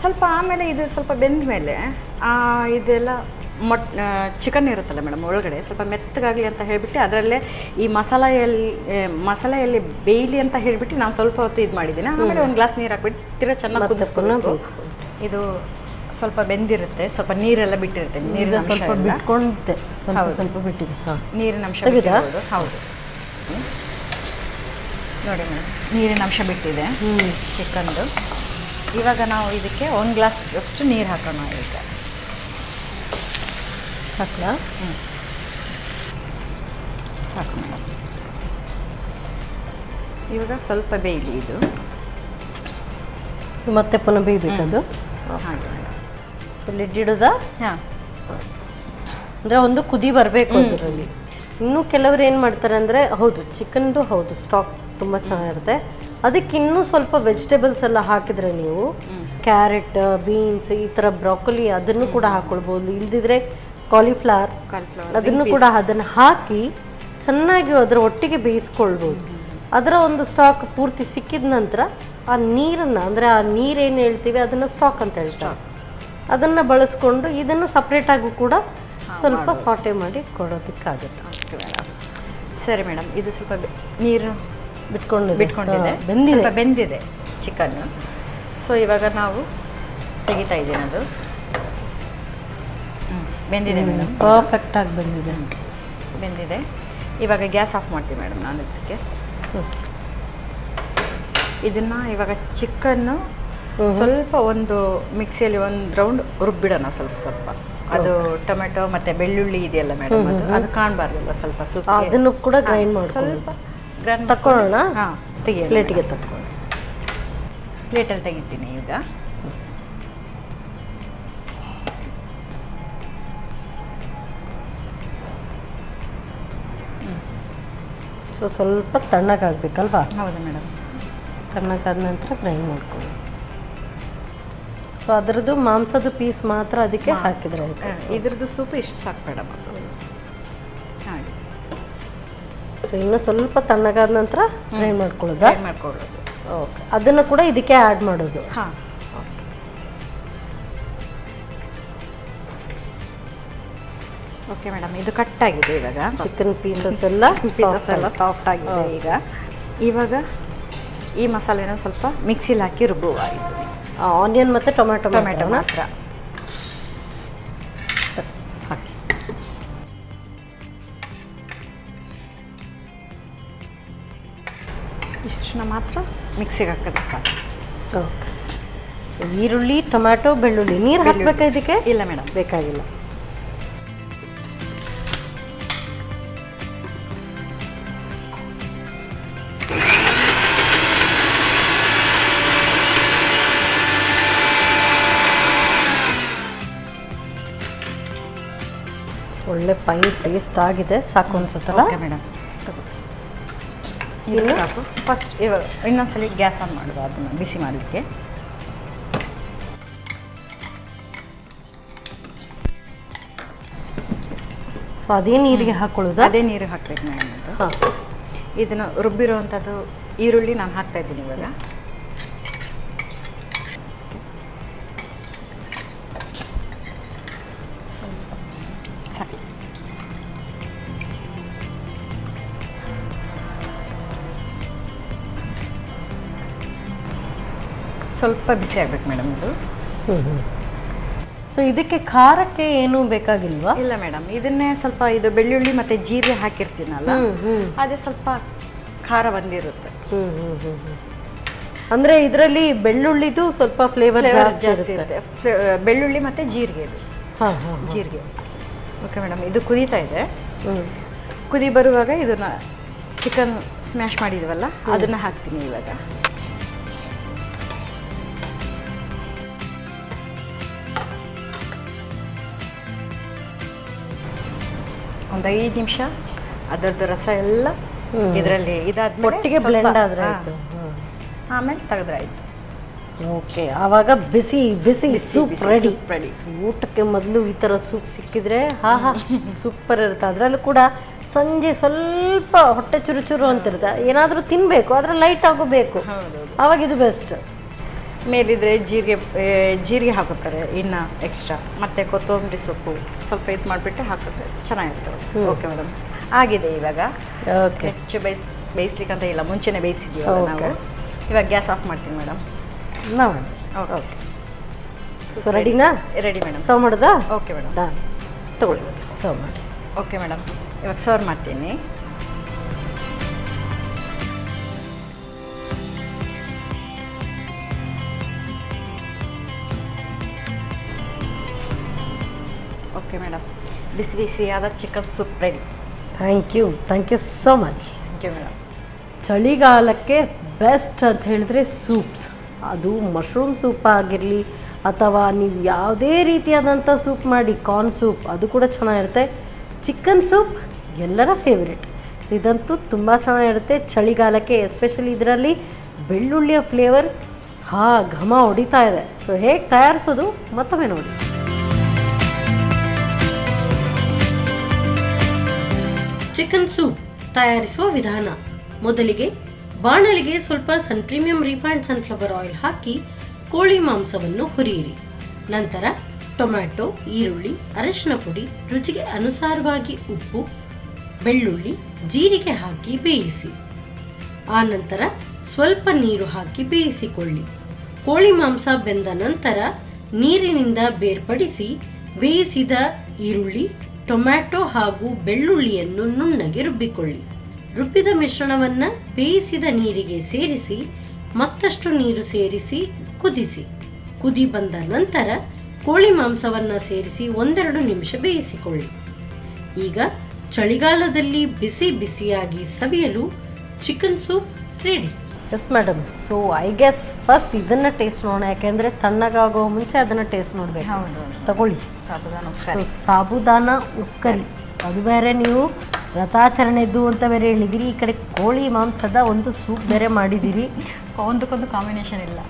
ಸ್ವಲ್ಪ ಆಮೇಲೆ ಇದು ಸ್ವಲ್ಪ ಬೆಂದ ಮೇಲೆ ಇದೆಲ್ಲ ಚಿಕನ್ ಇರುತ್ತಲ್ಲ ಮೇಡಮ್ ಒಳಗಡೆ ಸ್ವಲ್ಪ ಮೆತ್ತಗಾಗಲಿ ಅಂತ ಹೇಳಿಬಿಟ್ಟು ಅದರಲ್ಲೇ ಈ ಮಸಾಲೆಯಲ್ಲಿ ಬೇಯಲಿ ಅಂತ ಹೇಳಿಬಿಟ್ಟು ನಾನು ಸ್ವಲ್ಪ ಹೊತ್ತು ಇದು ಮಾಡಿದ್ದೀನಿ. ಆಮೇಲೆ ಒಂದು ಗ್ಲಾಸ್ ನೀರು ಹಾಕ್ಬಿಟ್ಟು ತಿರ್ಗಾ ಚೆನ್ನಾಗಿ ಕುದಿಸ್ಕೊಂಡು ಇದು ಸ್ವಲ್ಪ ಬೆಂದಿರುತ್ತೆ, ಸ್ವಲ್ಪ ನೀರೆಲ್ಲ ಬಿಟ್ಟಿರುತ್ತೆ. ನೀರಿನ ಸ್ವಲ್ಪ ಬಿಟ್ಕೊಂಡೆ ಸ್ವಲ್ಪ ಬಿಟ್ಟಿದೆ. ನೀರಿನ ಅಂಶ ಬಿಟ್ಟಿರೋದು ಹೌದು. ನೋಡಿ ಮೇಡಮ್ ನೀರಿನ ಅಂಶ ಬಿಟ್ಟಿದೆ ಚಿಕನ್ದು. ಇವಾಗ ನಾವು ಇದಕ್ಕೆ 1 ಗ್ಲಾಸ್ ಅಷ್ಟು ನೀರು ಹಾಕೋಣ. ಈಗ ಹಾಕ್ಲಾ? ಸಾಕು ಮೇಡಮ್. ಇವಾಗ ಸ್ವಲ್ಪ ಬೇಯಲಿ ಇದು, ಮತ್ತೆ ಪುನಃ ಬೇಯಬೇಕದು. ಹಾಗೆ ಮೇಡಮ್. So lid ಇಡೋದಾ? ಹಾಂ, ಅಂದರೆ ಒಂದು ಕುದಿ ಬರಬೇಕು ಅದರಲ್ಲಿ. ಇನ್ನೂ ಕೆಲವರು ಏನು ಮಾಡ್ತಾರೆ ಅಂದರೆ, ಹೌದು ಚಿಕನ್ದು ಹೌದು ಸ್ಟಾಕ್ ತುಂಬ ಚೆನ್ನಾಗಿರುತ್ತೆ, ಅದಕ್ಕೆ ಇನ್ನೂ ಸ್ವಲ್ಪ ವೆಜಿಟೇಬಲ್ಸ್ ಎಲ್ಲ ಹಾಕಿದರೆ ನೀವು ಕ್ಯಾರೆಟ್, ಬೀನ್ಸ್, ಈ ಥರ ಬ್ರಾಕೊಲಿ ಅದನ್ನು ಕೂಡ ಹಾಕ್ಕೊಳ್ಬೋದು. ಇಲ್ದಿದ್ರೆ ಕಾಲಿಫ್ಲವರ್ ಅದನ್ನು ಕೂಡ ಅದನ್ನು ಹಾಕಿ ಚೆನ್ನಾಗಿ ಅದರ ಒಟ್ಟಿಗೆ ಬೇಯಿಸ್ಕೊಳ್ಬೋದು. ಅದರ ಒಂದು ಸ್ಟಾಕ್ ಪೂರ್ತಿ ಸಿಕ್ಕಿದ ನಂತರ ಆ ನೀರನ್ನು, ಅಂದರೆ ಆ ನೀರೇನು ಹೇಳ್ತೀವಿ ಅದನ್ನು ಸ್ಟಾಕ್ ಅಂತ ಹೇಳ್ತಾರೆ, ಅದನ್ನು ಬಳಸ್ಕೊಂಡು ಇದನ್ನು ಸಪ್ರೇಟಾಗೂ ಕೂಡ ಸ್ವಲ್ಪ ಸಾಟೆ ಮಾಡಿ ಕೊಡೋದಕ್ಕಾಗುತ್ತೆ. ಸರಿ ಮೇಡಮ್. ಇದು ಸ್ವಲ್ಪ ನೀರು ಬಿಟ್ಕೊಂಡಿದೆ, ಸ್ವಲ್ಪ ಬೆಂದಿದೆ ಚಿಕನ್ನು. ಸೊ ಇವಾಗ ನಾವು ತೆಗಿತಾ ಇದ್ದೀನಿ. ಅದು ಬೆಂದಿದೆ ಮೇಡಮ್, ಪರ್ಫೆಕ್ಟಾಗಿ ಬೆಂದಿದೆ. ಇವಾಗ ಗ್ಯಾಸ್ ಆಫ್ ಮಾಡ್ತೀವಿ ಮೇಡಮ್. ನಾನು ಇದಕ್ಕೆ ಇದನ್ನು ಇವಾಗ ಚಿಕನ್ನು ಸ್ವಲ್ಪ ಒಂದು ಮಿಕ್ಸಿಯಲ್ಲಿ ಒಂದು ರೌಂಡ್ ರುಬ್ಬಿಡೋಣ. ಸ್ವಲ್ಪ ಅದು ಟೊಮೆಟೊ ಮತ್ತು ಬೆಳ್ಳುಳ್ಳಿ ಇದೆಯಲ್ಲ ಮೇಡಮ್, ಅದು ಕಾಣಬಾರ್ದಲ್ಲ, ಸ್ವಲ್ಪ ಸೂಪ್ ಅದನ್ನು ಕೂಡ ಗ್ರೈಂಡ್ ಮಾಡಿ ಸ್ವಲ್ಪ ಗ್ರೈಂಡ್ ತಗೊಳ್ಳೋಣ. ಹಾಂ, ತೆಗಿ ಪ್ಲೇಟಿಗೆ ತಗೊಳ್ಳೋಣ. ಪ್ಲೇಟಲ್ಲಿ ತೆಗಿತೀನಿ ಈಗ. ಸೊ ಸ್ವಲ್ಪ ತಣ್ಣಗಾಗಬೇಕಲ್ವಾ? ಹೌದು ಮೇಡಮ್. ತಣ್ಣಗಾದ ನಂತರ ಗ್ರೈಂಡ್ ಮಾಡ್ಕೊಳ್ಳಿ. ಸೊ ಅದರದ್ದು ಮಾಂಸದ ಪೀಸ್ ಮಾತ್ರ ಅದಕ್ಕೆ ಹಾಕಿದ್ರೆ ಇದ್ರದ್ದು ಸೂಪ್ ಇಷ್ಟು ಸಾಕು ಮೇಡಮ್. ಹಾಗೆ. ಸೊ ಇನ್ನು ಸ್ವಲ್ಪ ತಣ್ಣಗಾದ ನಂತರ ಗ್ರೈಂಡ್ ಮಾಡ್ಕೊಳ್ಳೋದಾ? ಮಾಡ್ಕೊಳ್ಳೋದು. ಓಕೆ. ಅದನ್ನು ಕೂಡ ಇದಕ್ಕೆ ಆ್ಯಡ್ ಮಾಡೋದು? ಹಾಂ. Okay madam. ಇದು ಕಟ್ ಆಗಿದೆ ಇವಾಗ. ಚಿಕನ್ ಪೀಸಸ್ ಎಲ್ಲ ಸಾಫ್ಟ್ ಆಗಿದೆ ಈಗ. ಇವಾಗ ಈ ಮಸಾಲೆನ ಸ್ವಲ್ಪ ಮಿಕ್ಸಿಲಿ ಹಾಕಿ ರುಬ್ಬುವ. ಆನಿಯನ್ ಮತ್ತು ಟೊಮೆಟೊ ಮಾತ್ರ ಹಾಕಿ. ಇಷ್ಟನ್ನ ಮಾತ್ರ ಮಿಕ್ಸಿಗೆ ಹಾಕಿದ್ರೆ ಸಾಕು. ಓಕೆ. ಸೊ ಈರುಳ್ಳಿ, ಟೊಮ್ಯಾಟೊ, ಬೆಳ್ಳುಳ್ಳಿ ನೀರು ಹಾಕಬೇಕಾ ಇದಕ್ಕೆ? ಇಲ್ಲ ಮೇಡಮ್, ಬೇಕಾಗಿಲ್ಲ. ಒಳ್ಳೆ ಫೈನ್ ಟೇಸ್ಟ್ ಆಗಿದೆ. ಸಾಕು ಅನ್ಸುತ್ತಲ್ಲ? ಓಕೆ ಮೇಡಮ್, ಇದು ಸಾಕು. ಫಸ್ಟ್ ಇವಾಗ ಇನ್ನೊಂದ್ಸಲಿ ಗ್ಯಾಸ್ ಆನ್ ಮಾಡುವ, ಅದನ್ನು ಬಿಸಿ ಮಾಡಲಿಕ್ಕೆ. ಸೊ ಅದೇ ನೀರಿಗೆ ಹಾಕೊಳ್ಳೋದು? ಅದೇ ನೀರು ಹಾಕ್ಬೇಕು ಮೇಡಮ್. ಅದು ಹಾಂ. ಇದನ್ನು ರುಬ್ಬಿರುವಂಥದ್ದು ಈರುಳ್ಳಿ ನಾನು ಹಾಕ್ತಾ ಇದ್ದೀನಿ ಇವಾಗ. ಸಾಕು. ಸ್ವಲ್ಪ ಬಿಸಿ ಆಗ್ಬೇಕು ಮೇಡಮ್ ಇದು. ಸೊ ಇದಕ್ಕೆ ಖಾರಕ್ಕೆ ಏನು ಬೇಕಾಗಿಲ್ವಾ? ಇಲ್ಲ ಮೇಡಮ್, ಇದನ್ನೇ ಸ್ವಲ್ಪ ಇದು ಬೆಳ್ಳುಳ್ಳಿ ಮತ್ತು ಜೀರಿಗೆ ಹಾಕಿರ್ತೀನಲ್ಲ, ಅದೇ ಸ್ವಲ್ಪ ಖಾರ ಬಂದಿರುತ್ತೆ. ಅಂದರೆ ಇದರಲ್ಲಿ ಬೆಳ್ಳುಳ್ಳಿದು ಸ್ವಲ್ಪ ಫ್ಲೇವರ್ ಜಾಸ್ತಿ ಇರುತ್ತೆ. ಬೆಳ್ಳುಳ್ಳಿ ಮತ್ತು ಜೀರಿಗೆ, ಇದು ಜೀರಿಗೆ. ಓಕೆ ಮೇಡಮ್, ಇದು ಕುದೀತಾ ಇದೆ. ಕುದಿ ಬರುವಾಗ ಇದನ್ನು ಚಿಕನ್ ಸ್ಮ್ಯಾಶ್ ಮಾಡಿದ್ವಲ್ಲ ಅದನ್ನು ಹಾಕ್ತೀನಿ ಇವಾಗ. ಒಂದು 5 ನಿಮಿಷ ಅದರದ್ದು ರಸ ಎಲ್ಲ ಇದರಲ್ಲಿ ಇದಾದ್ಮೇಲೆ ಒಟ್ಟಿಗೆ ಬ್ಲೆಂಡ್ ಆದರೆ ಆಮೇಲೆ ತೆಗೆದ್ರೆ ಆಯಿತು. ಓಕೆ, ಆವಾಗ ಬಿಸಿ ಬಿಸಿ ಸೂಪ್ ರೆಡಿ. ರೆಡಿ. ಊಟಕ್ಕೆ ಮೊದಲು ಈ ಥರ ಸೂಪ್ ಸಿಕ್ಕಿದ್ರೆ ಹಾ ಸೂಪರ್ ಇರುತ್ತೆ. ಅದರಲ್ಲೂ ಕೂಡ ಸಂಜೆ ಸ್ವಲ್ಪ ಹೊಟ್ಟೆ ಚುರುಚುರು ಅಂತಿರುತ್ತೆ, ಏನಾದರೂ ತಿನ್ನಬೇಕು ಆದರೆ ಲೈಟ್ ಆಗೋಬೇಕು, ಆವಾಗ ಇದು ಬೆಸ್ಟ್. ಮೇಲಿದ್ರೆ ಜೀರಿಗೆ ಹಾಕುತ್ತಾರೆ ಇನ್ನು ಎಕ್ಸ್ಟ್ರಾ, ಮತ್ತು ಕೊತ್ತಂಬರಿ ಸೊಪ್ಪು ಸ್ವಲ್ಪ ಇದು ಮಾಡಿಬಿಟ್ಟು ಹಾಕಿದ್ರೆ ಚೆನ್ನಾಗಿರ್ತದೆ. ಓಕೆ ಮೇಡಮ್, ಆಗಿದೆ ಇವಾಗ. ಓಕೆ, ಹೆಚ್ಚು ಬೇಯಿಸ್ಲಿಕ್ಕಂತ ಇಲ್ಲ, ಮುಂಚೆನೇ ಬೇಯಿಸಿದ್ದೀವಲ್ಲ ನಾವು. ಇವಾಗ ಗ್ಯಾಸ್ ಆಫ್ ಮಾಡ್ತೀನಿ ಮೇಡಮ್. ನೋಡಿ. ಓಕೆ, ಸೊ ರೆಡಿನಾ? Ready madam. ಸರ್ವ್ ಮಾಡೋದಾ? ಓಕೆ ಮೇಡಮ್, ಡನ್, ತಗೊಳ್ಳಿ ಸರ್ವ್ ಮಾಡಿ. ಓಕೆ ಮೇಡಮ್, ಇವಾಗ ಸರ್ವ್ ಮಾಡ್ತೀನಿ. ಓಕೆ ಮೇಡಮ್, ಬಿಸಿ ಬಿಸಿಯಾದ chicken soup ready. Thank you so much. Thank you madam. ಚಳಿಗಾಲಕ್ಕೆ ಬೆಸ್ಟ್ ಅಂತ ಹೇಳಿದ್ರೆ ಸೂಪ್ಸ್, ಅದು ಮಶ್ರೂಮ್ ಸೂಪ್ ಆಗಿರಲಿ ಅಥವಾ ನೀವು ಯಾವುದೇ ರೀತಿಯಾದಂಥ ಸೂಪ್ ಮಾಡಿ, ಕಾರ್ನ್ ಸೂಪ್ ಅದು ಕೂಡ ಚೆನ್ನಾಗಿರುತ್ತೆ. ಚಿಕನ್ ಸೂಪ್ ಎಲ್ಲರ ಫೇವ್ರೇಟ್. ಇದಂತೂ ತುಂಬ ಚೆನ್ನಾಗಿರುತ್ತೆ ಚಳಿಗಾಲಕ್ಕೆ, ಎಸ್ಪೆಷಲಿ ಇದರಲ್ಲಿ ಬೆಳ್ಳುಳ್ಳಿಯ ಫ್ಲೇವರ್ ಘಮ ಹೊಡಿತಾ ಇದೆ. ಸೊ ಹೇಗೆ ತಯಾರಿಸೋದು ಮತ್ತೊಮ್ಮೆ ನೋಡಿ. ಚಿಕನ್ ಸೂಪ್ ತಯಾರಿಸುವ ವಿಧಾನ: ಮೊದಲಿಗೆ ಬಾಣಲಿಗೆ ಸ್ವಲ್ಪ ಸನ್ ಪ್ರೀಮಿಯಂ ರಿಫೈನ್ಡ್ ಸನ್ಫ್ಲವರ್ ಆಯಿಲ್ ಹಾಕಿ ಕೋಳಿ ಮಾಂಸವನ್ನು ಹುರಿಯಿರಿ. ನಂತರ ಟೊಮ್ಯಾಟೊ, ಈರುಳ್ಳಿ, ಅರಿಶಿನ ಪುಡಿ, ರುಚಿಗೆ ಅನುಸಾರವಾಗಿ ಉಪ್ಪು, ಬೆಳ್ಳುಳ್ಳಿ, ಜೀರಿಗೆ ಹಾಕಿ ಬೇಯಿಸಿ. ಆನಂತರ ಸ್ವಲ್ಪ ನೀರು ಹಾಕಿ ಬೇಯಿಸಿಕೊಳ್ಳಿ. ಕೋಳಿ ಮಾಂಸ ಬೆಂದ ನಂತರ ನೀರಿನಿಂದ ಬೇರ್ಪಡಿಸಿ ಬೇಯಿಸಿದ ಈರುಳ್ಳಿ, ಟೊಮ್ಯಾಟೊ ಹಾಗೂ ಬೆಳ್ಳುಳ್ಳಿಯನ್ನು ನುಣ್ಣಗೆ ರುಬ್ಬಿಕೊಳ್ಳಿ. ರುಬ್ಬಿದ ಮಿಶ್ರಣವನ್ನು ಬೇಯಿಸಿದ ನೀರಿಗೆ ಸೇರಿಸಿ ಮತ್ತಷ್ಟು ನೀರು ಸೇರಿಸಿ ಕುದಿಸಿ. ಕುದಿ ಬಂದ ನಂತರ ಕೋಳಿ ಮಾಂಸವನ್ನು ಸೇರಿಸಿ 1-2 ನಿಮಿಷ ಬೇಯಿಸಿಕೊಳ್ಳಿ. ಈಗ ಚಳಿಗಾಲದಲ್ಲಿ ಬಿಸಿ ಬಿಸಿಯಾಗಿ ಸವಿಯಲು chicken soup ready. Yes madam, so I guess first ಇದನ್ನು ಟೇಸ್ಟ್ ನೋಡೋಣ, ಯಾಕೆಂದರೆ ತಣ್ಣಗಾಗೋ ಮುಂಚೆ ಅದನ್ನು ಟೇಸ್ಟ್ ನೋಡಬೇಕು. ಹೌದು, ತಗೊಳ್ಳಿ. ಸಾಬುದಾನ ಉಪ್ಕರಿ. ಸಾಬುದಾನ ಉಪ್ಕರಿ, ಅದು ಬೇರೆ ನೀವು ವ್ರತಾಚರಣೆದ್ದು ಅಂತ ಬೇರೆ ಹೇಳಿದಿರಿ, ಈ ಕಡೆ ಕೋಳಿ ಮಾಂಸದ ಒಂದು ಸೂಪ್ ಬೇರೆ ಮಾಡಿದ್ದೀರಿ. ಒಂದಕ್ಕೊಂದು ಕಾಂಬಿನೇಷನ್ ಇಲ್ಲ.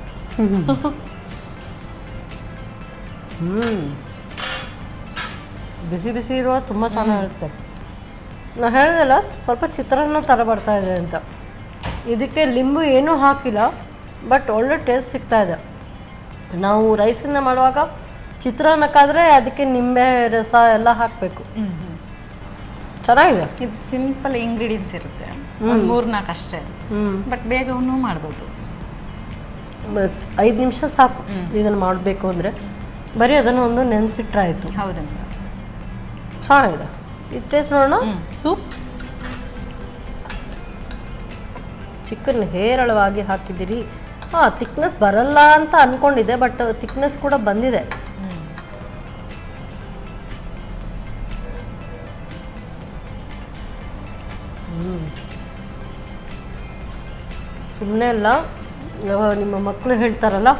ಬಿಸಿ ಬಿಸಿ ಇರುವ ತುಂಬ ಚೆನ್ನಾಗಿರುತ್ತೆ. ನಾ ಹೇಳಿದೆಲ್ಲ ಸ್ವಲ್ಪ ಚಿತ್ರಾನ್ನ ಥರ ಬರ್ತಾ ಇದೆ ಅಂತ. ಇದಕ್ಕೆ ಲಿಂಬು ಏನೂ ಹಾಕಿಲ್ಲ, ಬಟ್ ಒಳ್ಳೆ ಟೇಸ್ಟ್ ಸಿಗ್ತಾ ಇದೆ. ನಾವು ರೈಸನ್ನು ಮಾಡುವಾಗ ಚಿತ್ರಾನ್ನಕ್ಕಾದರೆ ಅದಕ್ಕೆ ನಿಂಬೆ ರಸ ಎಲ್ಲ ಹಾಕಬೇಕು. ಚೆನ್ನಾಗಿದೆ. ಇದು ಸಿಂಪಲ್ ಇಂಗ್ರೀಡಿಯೆಂಟ್ಸ್ ಇರುತ್ತೆ, 3-4 ಅಷ್ಟೇ, ಬಟ್ ಬೇಗನೂ ಮಾಡ್ಬೋದು. 5 ನಿಮಿಷ ಸಾಕು ಇದನ್ನು ಮಾಡಬೇಕು ಅಂದರೆ. ಬರೀ ಅದನ್ನು ಒಂದು ನೆನೆಸಿಟ್ರಾಯಿತು. ಹೌದು ಮೇಡಮ್, ಚೆನ್ನಾಗಿದೆ. ಇದು ಟೇಸ್ಟ್ ನೋಡೋಣ. ಸೂಪ್ ಚಿಕನ್ ಹೇರಳವಾಗಿ ಹಾಕಿದ್ದೀರಿ. ಥಿಕ್ನೆಸ್ ಬರಲ್ಲ ಅಂತ ಅಂದ್ಕೊಂಡಿದ್ದೆ, ಬಟ್ ಥಿಕ್ನೆಸ್ ಕೂಡ ಬಂದಿದೆ. ಸುಮ್ಮನೆ ಅಲ್ಲ, ನಿಮ್ಮ ಮಕ್ಕಳು ಹೇಳ್ತಾರಲ್ಲ,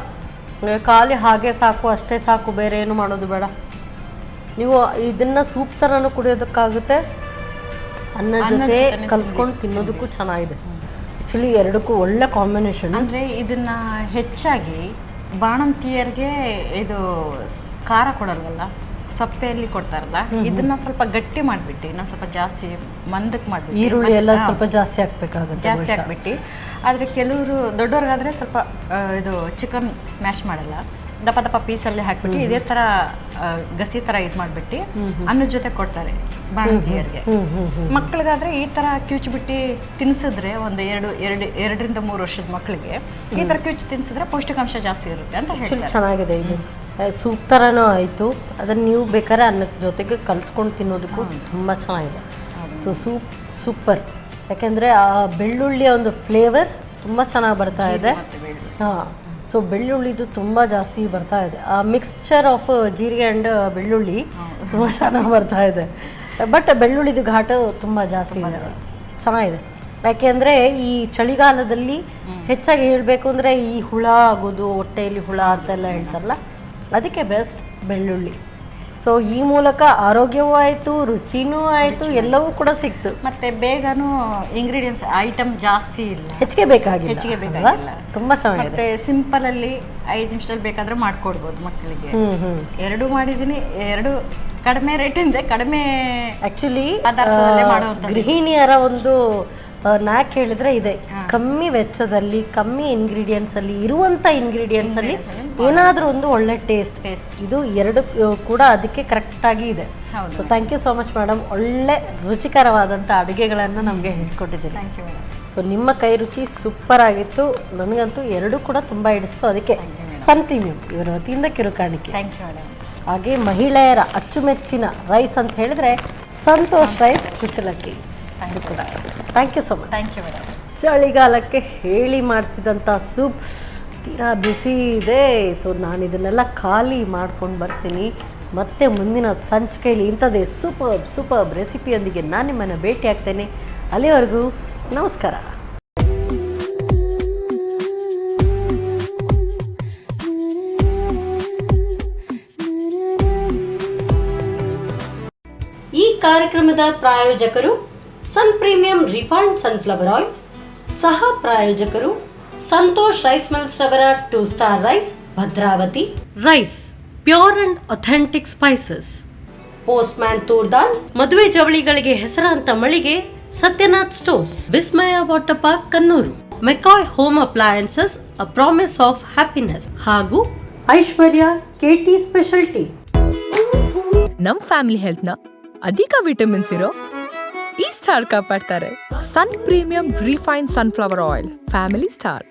ಖಾಲಿ ಹಾಗೆ ಸಾಕು, ಅಷ್ಟೇ ಸಾಕು, ಬೇರೆ ಏನು ಮಾಡೋದು ಬೇಡ. ನೀವು ಇದನ್ನು ಸೂಪ್ ಥರನೂ ಕುಡಿಯೋದಕ್ಕಾಗುತ್ತೆ, ಅನ್ನ ಜೊತೆ ಕಲಿಸ್ಕೊಂಡು ತಿನ್ನೋದಕ್ಕೂ ಚೆನ್ನಾಗಿದೆ. ಆ್ಯಕ್ಚುಲಿ ಎರಡಕ್ಕೂ ಒಳ್ಳೆ ಕಾಂಬಿನೇಷನ್. ಅಂದರೆ ಇದನ್ನ ಹೆಚ್ಚಾಗಿ ಬಾಣಂತಿಯರಿಗೆ ಇದು ಖಾರ ಕೊಡಲ್ವಲ್ಲ, ಸಪ್ಪೆಯಲ್ಲಿ ಕೊಡ್ತಾರಲ್ಲ, ಇದನ್ನ ಸ್ವಲ್ಪ ಗಟ್ಟಿ ಮಾಡಿಬಿಟ್ಟು ಇನ್ನೂ ಸ್ವಲ್ಪ ಜಾಸ್ತಿ ಮಂದಕ್ಕೆ ಮಾಡಿಬಿಟ್ಟು ಈರುಳ್ಳಿ ಎಲ್ಲ ಸ್ವಲ್ಪ ಜಾಸ್ತಿ ಹಾಕ್ಬೇಕಾಗುತ್ತೆ, ಜಾಸ್ತಿ ಹಾಕ್ಬಿಟ್ಟು. ಆದರೆ ಕೆಲವರು ದೊಡ್ಡವ್ರಿಗಾದರೆ ಸ್ವಲ್ಪ ಇದು ಚಿಕನ್ ಸ್ಮ್ಯಾಶ್ ಮಾಡಲ್ಲ, ದಪ್ಪ ದಪ್ಪ ಪೀಸಲ್ಲಿ ಹಾಕ್ಬಿಟ್ಟು ಇದೇ ಥರ ಗಸಿ ಥರ ಇದು ಮಾಡಿಬಿಟ್ಟು ಅನ್ನದ ಜೊತೆ ಕೊಡ್ತಾರೆ ಬಾಣಂತಿಯರಿಗೆ. ಮಕ್ಕಳಿಗಾದರೆ ಈ ಥರ ಕಿವುಚ್ಬಿಟ್ಟು ತಿನ್ಸಿದ್ರೆ ಒಂದು 2-3 ವರ್ಷದ ಮಕ್ಕಳಿಗೆ ಈ ಥರ ಕಿವುಚು ತಿನ್ಸಿದ್ರೆ ಪೌಷ್ಟಿಕಾಂಶ ಜಾಸ್ತಿ ಇರುತ್ತೆ ಅಂತ ಹೇಳ್ತಾರೆ. ಚೆನ್ನಾಗಿದೆ. ಇದು ಸೂಪ್ ಥರನೂ ಆಯಿತು, ಅದನ್ನು ನೀವು ಬೇಕಾದ್ರೆ ಅನ್ನದ ಜೊತೆಗೆ ಕಲಿಸ್ಕೊಂಡು ತಿನ್ನೋದಕ್ಕೂ ತುಂಬ ಚೆನ್ನಾಗಿದೆ. ಸೊ ಸೂಪರ್, ಯಾಕೆಂದರೆ ಆ ಬೆಳ್ಳುಳ್ಳಿಯ ಒಂದು ಫ್ಲೇವರ್ ತುಂಬ ಚೆನ್ನಾಗಿ ಬರ್ತಾ ಇದೆ. ಸೊ ಬೆಳ್ಳುಳ್ಳಿದು ತುಂಬ ಜಾಸ್ತಿ ಬರ್ತಾ ಇದೆ. ಆ ಮಿಕ್ಸ್ಚರ್ ಆಫ್ ಜೀರಿಗೆ ಆ್ಯಂಡ್ ಬೆಳ್ಳುಳ್ಳಿ ತುಂಬ ಚೆನ್ನಾಗಿ ಬರ್ತಾ ಇದೆ. ಬಟ್ ಬೆಳ್ಳುಳ್ಳಿದು ಘಾಟು ತುಂಬ ಜಾಸ್ತಿ ಇದೆ, ಚೆನ್ನಾಗಿದೆ. ಯಾಕೆಂದರೆ ಈ ಚಳಿಗಾಲದಲ್ಲಿ ಹೆಚ್ಚಾಗಿ ಹೇಳಬೇಕು ಅಂದರೆ ಈ ಹುಳ ಆಗೋದು, ಹೊಟ್ಟೆಯಲ್ಲಿ ಹುಳ ಅಂತೆಲ್ಲ ಹೇಳ್ತಾರಲ್ಲ, ಅದಕ್ಕೆ ಬೆಸ್ಟ್ ಬೆಳ್ಳುಳ್ಳಿ. ಸೊ ಈ ಮೂಲಕ ಆರೋಗ್ಯವೂ ಆಯಿತು, ರುಚಿನೂ ಆಯಿತು, ಎಲ್ಲವೂ ಕೂಡ ಸಿಕ್ತು. ಮತ್ತೆ ಬೇಗನೂ ಇಂಗ್ರೀಡಿಯೆಂಟ್ಸ್ ಐಟಮ್ ಜಾಸ್ತಿ ಇಲ್ಲ, ಹೆಚ್ಚಿಗೆ ಬೇಕಾಗಿಲ್ಲ. ತುಂಬಾ ಚೆನ್ನಾಗಿದೆ. ಮತ್ತೆ ಸಿಂಪಲ್ ಅಲ್ಲಿ 5 ನಿಮಿಷದಲ್ಲಿ ಬೇಕಾದ್ರೆ ಮಾಡ್ಕೊಡ್ಬೋದು ಮಕ್ಕಳಿಗೆ. ಎರಡು ಮಾಡಿದೀನಿ, ಎರಡು ಕಡಿಮೆ ರೇಟ್ ಇಂದ ಕಡಿಮೆ ಆಕ್ಚುಲಿ ಪದಾರ್ಥದಲ್ಲೇ ಮಾಡುವಂತ ಗೃಹಿಣಿಯರ ಒಂದು ನಾಕ್ ಹೇಳಿದ್ರೆ ಇದೆ, ಕಮ್ಮಿ ವೆಚ್ಚದಲ್ಲಿ ಕಮ್ಮಿ ಇಂಗ್ರೀಡಿಯೆಂಟ್ಸ್ ಅಲ್ಲಿ ಇರುವಂತ ಇಂಗ್ರೀಡಿಯೆಂಟ್ಸ್ ಅಲ್ಲಿ ಏನಾದ್ರೂ ಒಂದು ಒಳ್ಳೆ ಟೇಸ್ಟ್ ಇದು ಎರಡು ಕೂಡ ಅದಕ್ಕೆ ಕರೆಕ್ಟ್ ಆಗಿ ಇದೆ. So thank you so much madam, ಒಳ್ಳೆ ರುಚಿಕರವಾದಂಥ ಅಡುಗೆಗಳನ್ನು ನಮಗೆ ಹೇಳ್ಕೊಟ್ಟಿದ್ದೀರಿ. Thank you madam. ಸೊ ನಿಮ್ಮ ಕೈ ರುಚಿ ಸೂಪರ್ ಆಗಿತ್ತು, ನನಗಂತೂ ಎರಡೂ ಕೂಡ ತುಂಬ ಹಿಡಿಸ್ತು. ಅದಕ್ಕೆ ಸನ್ ಪ್ರೀಮಿಯಂ ಇವರ ವತಿಯಿಂದ ಕಿರುಕಾಣಿಕೆ. Thank you madam. ಹಾಗೆ ಮಹಿಳೆಯರ ಅಚ್ಚುಮೆಚ್ಚಿನ ರೈಸ್ ಅಂತ ಹೇಳಿದ್ರೆ ಸಂತೋಷ್ ರೈಸ್ ಕುಚಲಕ್ಕಿ ಅದು ಕೂಡ. Thank you so much. Thank you madam. ಚಳಿಗಾಲಕ್ಕೆ ಹೇಳಿ ಮಾಡಿಸಿದಂಥ ಸೂಪ್ ತೀರಾ ಬಿಸಿ ಇದೆ. ಸೊ ನಾನು ಇದನ್ನೆಲ್ಲ ಖಾಲಿ ಮಾಡ್ಕೊಂಡು ಬರ್ತೀನಿ. ಮತ್ತೆ ಮುಂದಿನ ಸಂಚಿಕೆಯಲ್ಲಿ ಇಂಥದ್ದೇ ಸೂಪರ್ ರೆಸಿಪಿಯೊಂದಿಗೆ ನಾನು ನಿಮ್ಮನ್ನು ಭೇಟಿ ಆಗ್ತೇನೆ. ಅಲ್ಲಿವರೆಗೂ ನಮಸ್ಕಾರ. ಈ ಕಾರ್ಯಕ್ರಮದ ಪ್ರಾಯೋಜಕರು Sun premium refined sunflower oil, ಸಹ ಪ್ರಾಯೋಜಕರು ಸಂತೋಷ್ ರೈಸ್ ಮಿಲ್ಸ್ ರವರ 2 star rice Bhadravati. Rice pure and authentic spices. Postman toor dal. ಮದುವೆ ಜವಳಿಗಳಿಗೆ ಹೆಸರಾಂತ ಮಳಿಗೆ Satyanath stores. Vismaya water park Kannur. McCoy home appliances, a promise of happiness. ಹಾಗೂ ಐಶ್ವರ್ಯ ಕೆಟಿ ಸ್ಪೆಷಾಲಿಟಿ. ನಮ್ ಫ್ಯಾಮಿಲಿ ಹೆಲ್ತ್ ನ ಅಧಿಕ ವಿಟಮಿನ್ಸ್ ಇರೋ ಈ ಸ್ಟಾರ್ ಕಾಪಾಡ್ತಾರೆ. Sun premium refine sunflower oil, family star.